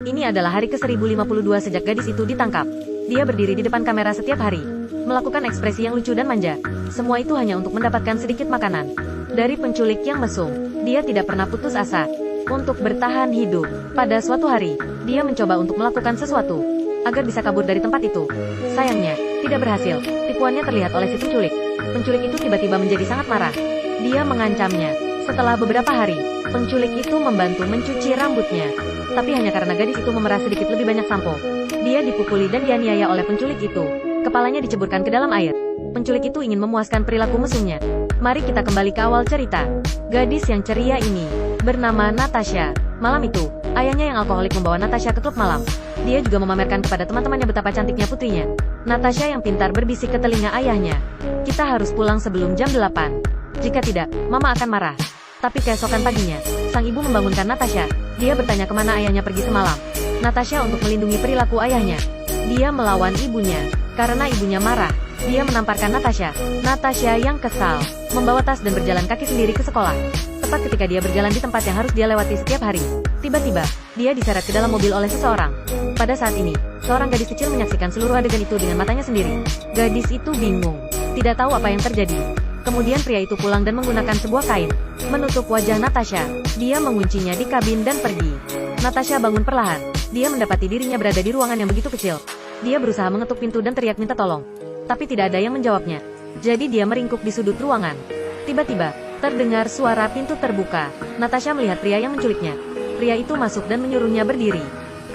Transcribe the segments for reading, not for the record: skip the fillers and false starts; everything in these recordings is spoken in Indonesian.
Ini adalah hari ke-1052 sejak gadis itu ditangkap. Dia berdiri di depan kamera setiap hari, melakukan ekspresi yang lucu dan manja. Semua itu hanya untuk mendapatkan sedikit makanan dari penculik yang mesum. Dia tidak pernah putus asa untuk bertahan hidup. Pada suatu hari, dia mencoba untuk melakukan sesuatu agar bisa kabur dari tempat itu. Sayangnya, tidak berhasil. Tipuannya terlihat oleh si penculik. Penculik itu tiba-tiba menjadi sangat marah. Dia mengancamnya. Setelah beberapa hari, penculik itu membantu mencuci rambutnya. Tapi hanya karena gadis itu memerah sedikit lebih banyak sampo, dia dipukuli dan dianiaya oleh penculik itu. Kepalanya diceburkan ke dalam air. Penculik itu ingin memuaskan perilaku mesumnya. Mari kita kembali ke awal cerita. Gadis yang ceria ini bernama Natasha. Malam itu, ayahnya yang alkoholik membawa Natasha ke klub malam. Dia juga memamerkan kepada teman-temannya betapa cantiknya putrinya. Natasha yang pintar berbisik ke telinga ayahnya. Kita harus pulang sebelum jam 8. Jika tidak, mama akan marah. Tapi keesokan paginya, sang ibu membangunkan Natasha. Dia bertanya kemana ayahnya pergi semalam. Natasha untuk melindungi perilaku ayahnya, dia melawan ibunya. Karena ibunya marah, dia menamparkan Natasha. Natasha yang kesal, membawa tas dan berjalan kaki sendiri ke sekolah. Tepat ketika dia berjalan di tempat yang harus dia lewati setiap hari, tiba-tiba, dia diseret ke dalam mobil oleh seseorang. Pada saat ini, seorang gadis kecil menyaksikan seluruh adegan itu dengan matanya sendiri. Gadis itu bingung, tidak tahu apa yang terjadi. Kemudian pria itu pulang dan menggunakan sebuah kain menutup wajah Natasha. Dia menguncinya di kabin dan pergi. Natasha bangun perlahan. Dia mendapati dirinya berada di ruangan yang begitu kecil. Dia berusaha mengetuk pintu dan teriak minta tolong. Tapi tidak ada yang menjawabnya. Jadi dia meringkuk di sudut ruangan. Tiba-tiba, terdengar suara pintu terbuka. Natasha melihat pria yang menculiknya. Pria itu masuk dan menyuruhnya berdiri.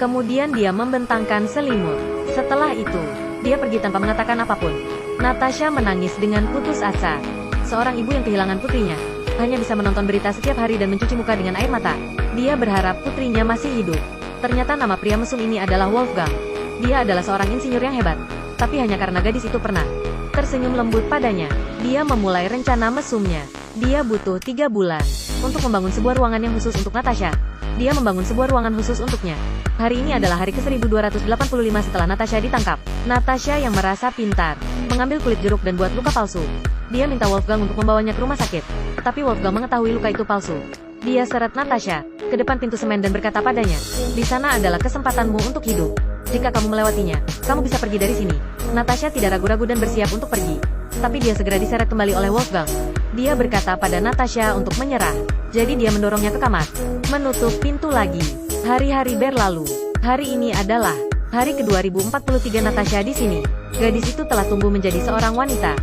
Kemudian dia membentangkan selimut. Setelah itu, dia pergi tanpa mengatakan apapun. Natasha menangis dengan putus asa. Seorang ibu yang kehilangan putrinya hanya bisa menonton berita setiap hari dan mencuci muka dengan air mata. Dia berharap putrinya masih hidup. Ternyata nama pria mesum ini adalah Wolfgang. Dia adalah seorang insinyur yang hebat. Tapi hanya karena gadis itu pernah tersenyum lembut padanya, dia memulai rencana mesumnya. Dia butuh 3 bulan untuk membangun sebuah ruangan yang khusus untuk Natasha. Dia membangun sebuah ruangan khusus untuknya. Hari ini adalah hari ke-1285 setelah Natasha ditangkap. Natasha yang merasa pintar, mengambil kulit jeruk dan buat luka palsu. Dia minta Wolfgang untuk membawanya ke rumah sakit. Tapi Wolfgang mengetahui luka itu palsu. Dia seret Natasha ke depan pintu semen dan berkata padanya, "Di sana adalah kesempatanmu untuk hidup. Jika kamu melewatinya, kamu bisa pergi dari sini." Natasha tidak ragu-ragu dan bersiap untuk pergi. Tapi dia segera diseret kembali oleh Wolfgang. Dia berkata pada Natasha untuk menyerah. Jadi dia mendorongnya ke kamar, menutup pintu lagi. Hari-hari berlalu. Hari ini adalah hari ke-2043 Natasha di sini. Gadis itu telah tumbuh menjadi seorang wanita.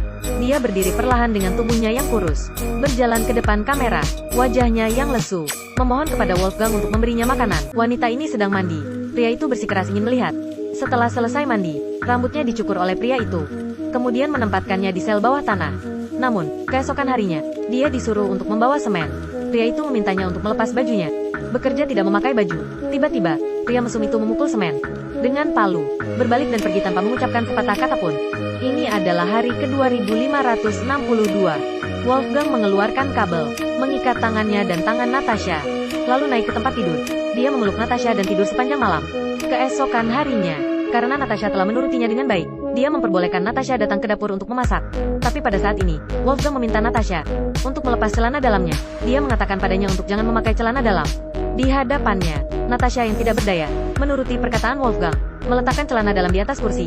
Dia berdiri perlahan dengan tubuhnya yang kurus, berjalan ke depan kamera, wajahnya yang lesu, memohon kepada Wolfgang untuk memberinya makanan. Wanita ini sedang mandi. Pria itu bersikeras ingin melihat. Setelah selesai mandi, rambutnya dicukur oleh pria itu, kemudian menempatkannya di sel bawah tanah. Namun, keesokan harinya, dia disuruh untuk membawa semen. Pria itu memintanya untuk melepas bajunya. Bekerja tidak memakai baju. Tiba-tiba, pria mesum itu memukul semen dengan palu, berbalik dan pergi tanpa mengucapkan sepatah kata pun. Ini adalah hari ke-2562. Wolfgang mengeluarkan kabel, mengikat tangannya dan tangan Natasha, lalu naik ke tempat tidur. Dia memeluk Natasha dan tidur sepanjang malam. Keesokan harinya, karena Natasha telah menurutinya dengan baik, dia memperbolehkan Natasha datang ke dapur untuk memasak. Tapi pada saat ini, Wolfgang meminta Natasha untuk melepas celana dalamnya. Dia mengatakan padanya untuk jangan memakai celana dalam. Di hadapannya, Natasha yang tidak berdaya, menuruti perkataan Wolfgang, meletakkan celana dalam di atas kursi.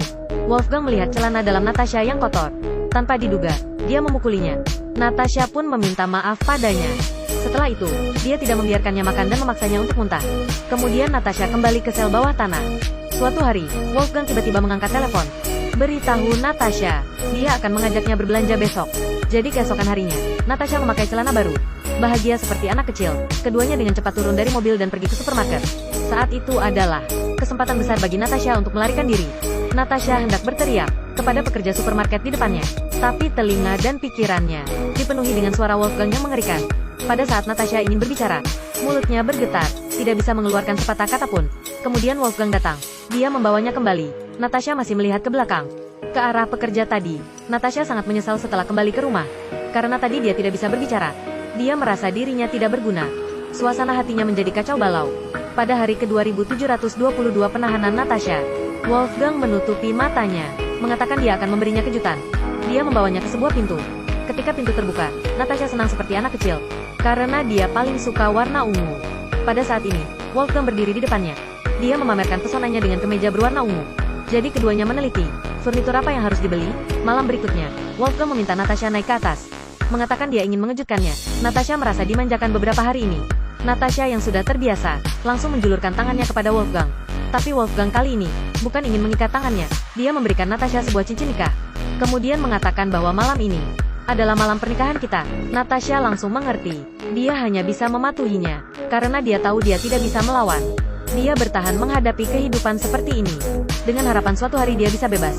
Wolfgang melihat celana dalam Natasha yang kotor. Tanpa diduga, dia memukulinya. Natasha pun meminta maaf padanya. Setelah itu, dia tidak membiarkannya makan dan memaksanya untuk muntah. Kemudian Natasha kembali ke sel bawah tanah. Suatu hari, Wolfgang tiba-tiba mengangkat telepon. Beritahu Natasha, dia akan mengajaknya berbelanja besok. Jadi keesokan harinya, Natasha memakai celana baru. Bahagia seperti anak kecil, keduanya dengan cepat turun dari mobil dan pergi ke supermarket. Saat itu adalah kesempatan besar bagi Natasha untuk melarikan diri. Natasha hendak berteriak kepada pekerja supermarket di depannya. Tapi telinga dan pikirannya dipenuhi dengan suara Wolfgang yang mengerikan. Pada saat Natasha ingin berbicara, mulutnya bergetar, tidak bisa mengeluarkan sepatah kata pun. Kemudian Wolfgang datang. Dia membawanya kembali. Natasha masih melihat ke belakang, ke arah pekerja tadi. Natasha sangat menyesal setelah kembali ke rumah. Karena tadi dia tidak bisa berbicara. Dia merasa dirinya tidak berguna. Suasana hatinya menjadi kacau balau. Pada hari ke-2722 penahanan Natasha, Wolfgang menutupi matanya, mengatakan dia akan memberinya kejutan. Dia membawanya ke sebuah pintu. Ketika pintu terbuka, Natasha senang seperti anak kecil, karena dia paling suka warna ungu. Pada saat ini, Wolfgang berdiri di depannya. Dia memamerkan pesonanya dengan kemeja berwarna ungu. Jadi keduanya meneliti, furnitur apa yang harus dibeli. Malam berikutnya, Wolfgang meminta Natasha naik ke atas. Mengatakan dia ingin mengejutkannya. Natasha merasa dimanjakan beberapa hari ini. Natasha yang sudah terbiasa, langsung menjulurkan tangannya kepada Wolfgang. Tapi Wolfgang kali ini, bukan ingin mengikat tangannya. Dia memberikan Natasha sebuah cincin nikah. Kemudian mengatakan bahwa malam ini adalah malam pernikahan kita. Natasha langsung mengerti. Dia hanya bisa mematuhinya, karena dia tahu dia tidak bisa melawan. Dia bertahan menghadapi kehidupan seperti ini, dengan harapan suatu hari dia bisa bebas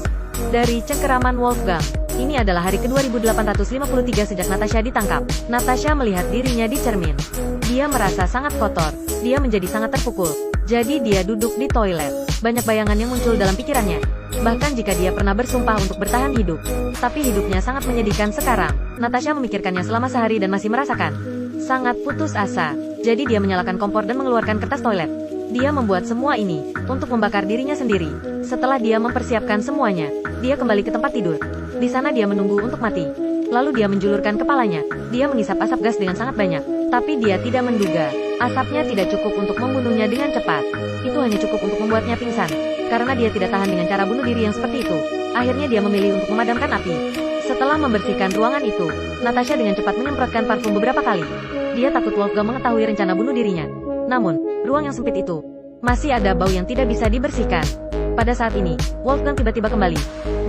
dari cengkeraman Wolfgang. Ini adalah hari ke-2853 sejak Natasha ditangkap. Natasha melihat dirinya di cermin. Dia merasa sangat kotor. Dia menjadi sangat terpukul. Jadi dia duduk di toilet. Banyak bayangan yang muncul dalam pikirannya. Bahkan jika dia pernah bersumpah untuk bertahan hidup. Tapi hidupnya sangat menyedihkan sekarang. Natasha memikirkannya selama sehari dan masih merasakan sangat putus asa. Jadi dia menyalakan kompor dan mengeluarkan kertas toilet. Dia membuat semua ini untuk membakar dirinya sendiri. Setelah dia mempersiapkan semuanya, dia kembali ke tempat tidur. Di sana dia menunggu untuk mati. Lalu dia menjulurkan kepalanya. Dia mengisap asap gas dengan sangat banyak. Tapi dia tidak menduga, asapnya tidak cukup untuk membunuhnya dengan cepat. Itu hanya cukup untuk membuatnya pingsan. Karena dia tidak tahan dengan cara bunuh diri yang seperti itu. Akhirnya dia memilih untuk memadamkan api. Setelah membersihkan ruangan itu, Natasha dengan cepat menyemprotkan parfum beberapa kali. Dia takut Wolfgang mengetahui rencana bunuh dirinya. Namun, ruang yang sempit itu masih ada bau yang tidak bisa dibersihkan. Pada saat ini, Wolfgang tiba-tiba kembali.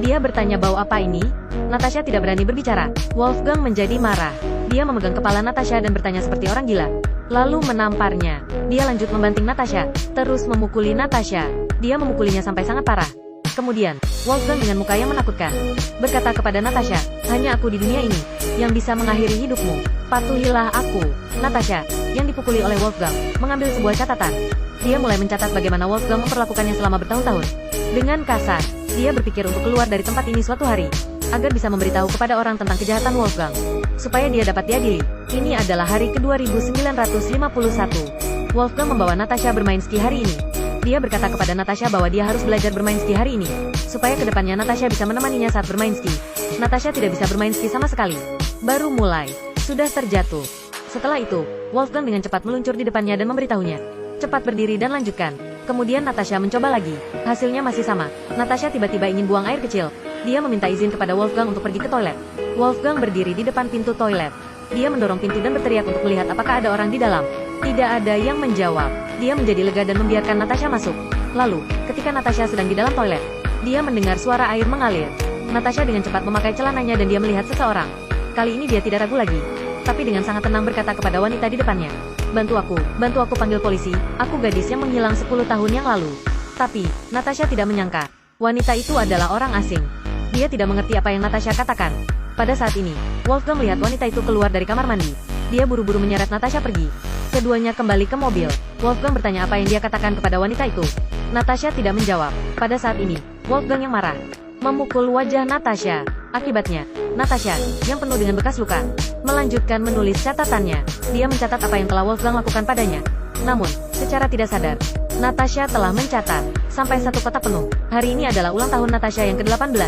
Dia bertanya, bau apa ini? Natasha tidak berani berbicara. Wolfgang menjadi marah. Dia memegang kepala Natasha dan bertanya seperti orang gila. Lalu menamparnya. Dia lanjut membanting Natasha, terus memukuli Natasha. Dia memukulinya sampai sangat parah. Kemudian, Wolfgang dengan muka yang menakutkan berkata kepada Natasha, hanya aku di dunia ini yang bisa mengakhiri hidupmu. Patuhilah aku. Natasha, yang dipukuli oleh Wolfgang, mengambil sebuah catatan. Dia mulai mencatat bagaimana Wolfgang memperlakukannya selama bertahun-tahun. Dengan kasar, dia berpikir untuk keluar dari tempat ini suatu hari, agar bisa memberitahu kepada orang tentang kejahatan Wolfgang, supaya dia dapat diadili. Ini adalah hari ke-2951. Wolfgang membawa Natasha bermain ski hari ini. Dia berkata kepada Natasha bahwa dia harus belajar bermain ski hari ini, supaya kedepannya Natasha bisa menemaninya saat bermain ski. Natasha tidak bisa bermain ski sama sekali. Baru mulai, sudah terjatuh. Setelah itu, Wolfgang dengan cepat meluncur di depannya dan memberitahunya, cepat berdiri dan lanjutkan. Kemudian Natasha mencoba lagi. Hasilnya masih sama. Natasha tiba-tiba ingin buang air kecil. Dia meminta izin kepada Wolfgang untuk pergi ke toilet. Wolfgang berdiri di depan pintu toilet. Dia mendorong pintu dan berteriak untuk melihat apakah ada orang di dalam. Tidak ada yang menjawab. Dia menjadi lega dan membiarkan Natasha masuk. Lalu, ketika Natasha sedang di dalam toilet, dia mendengar suara air mengalir. Natasha dengan cepat memakai celananya dan dia melihat seseorang. Kali ini dia tidak ragu lagi, tapi dengan sangat tenang berkata kepada wanita di depannya, bantu aku panggil polisi, aku gadis yang menghilang 10 tahun yang lalu. Tapi, Natasha tidak menyangka, wanita itu adalah orang asing. Dia tidak mengerti apa yang Natasha katakan. Pada saat ini, Wolfgang melihat wanita itu keluar dari kamar mandi. Dia buru-buru menyeret Natasha pergi. Keduanya kembali ke mobil. Wolfgang bertanya apa yang dia katakan kepada wanita itu. Natasha tidak menjawab. Pada saat ini, Wolfgang yang marah memukul wajah Natasha. Akibatnya, Natasha, yang penuh dengan bekas luka, melanjutkan menulis catatannya. Dia mencatat apa yang telah Wolfgang lakukan padanya. Namun, secara tidak sadar, Natasha telah mencatat sampai satu kotak penuh. Hari ini adalah ulang tahun Natasha yang ke-18.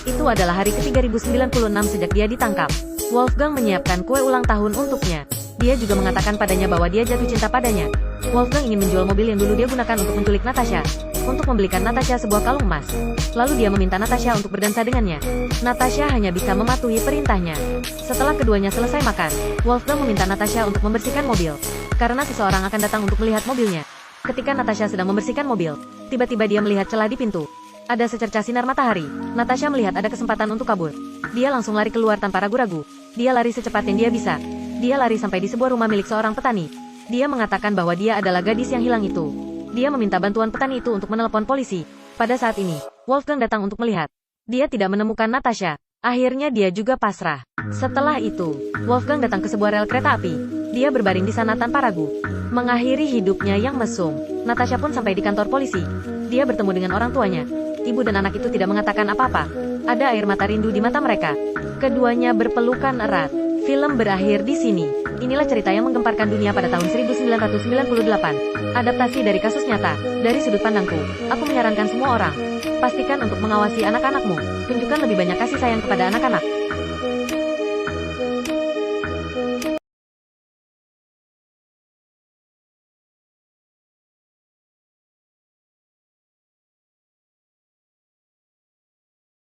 Itu adalah hari ke-3096 sejak dia ditangkap. Wolfgang menyiapkan kue ulang tahun untuknya. Dia juga mengatakan padanya bahwa dia jatuh cinta padanya. Wolfgang ingin menjual mobil yang dulu dia gunakan untuk menculik Natasha, untuk membelikan Natasha sebuah kalung emas. Lalu dia meminta Natasha untuk berdansa dengannya. Natasha hanya bisa mematuhi perintahnya. Setelah keduanya selesai makan, Wolfgang meminta Natasha untuk membersihkan mobil, karena seseorang akan datang untuk melihat mobilnya. Ketika Natasha sedang membersihkan mobil, tiba-tiba dia melihat celah di pintu. Ada secercah sinar matahari. Natasha melihat ada kesempatan untuk kabur. Dia langsung lari keluar tanpa ragu-ragu. Dia lari secepat yang dia bisa. Dia lari sampai di sebuah rumah milik seorang petani. Dia mengatakan bahwa dia adalah gadis yang hilang itu. Dia meminta bantuan petani itu untuk menelepon polisi. Pada saat ini, Wolfgang datang untuk melihat. Dia tidak menemukan Natasha. Akhirnya dia juga pasrah. Setelah itu, Wolfgang datang ke sebuah rel kereta api. Dia berbaring di sana tanpa ragu, mengakhiri hidupnya yang mesum. Natasha pun sampai di kantor polisi. Dia bertemu dengan orang tuanya. Ibu dan anak itu tidak mengatakan apa-apa. Ada air mata rindu di mata mereka. Keduanya berpelukan erat. Film berakhir di sini. Inilah cerita yang menggemparkan dunia pada tahun 1998. Adaptasi dari kasus nyata. Dari sudut pandangku, aku menyarankan semua orang, pastikan untuk mengawasi anak-anakmu. Tunjukkan lebih banyak kasih sayang kepada anak-anak.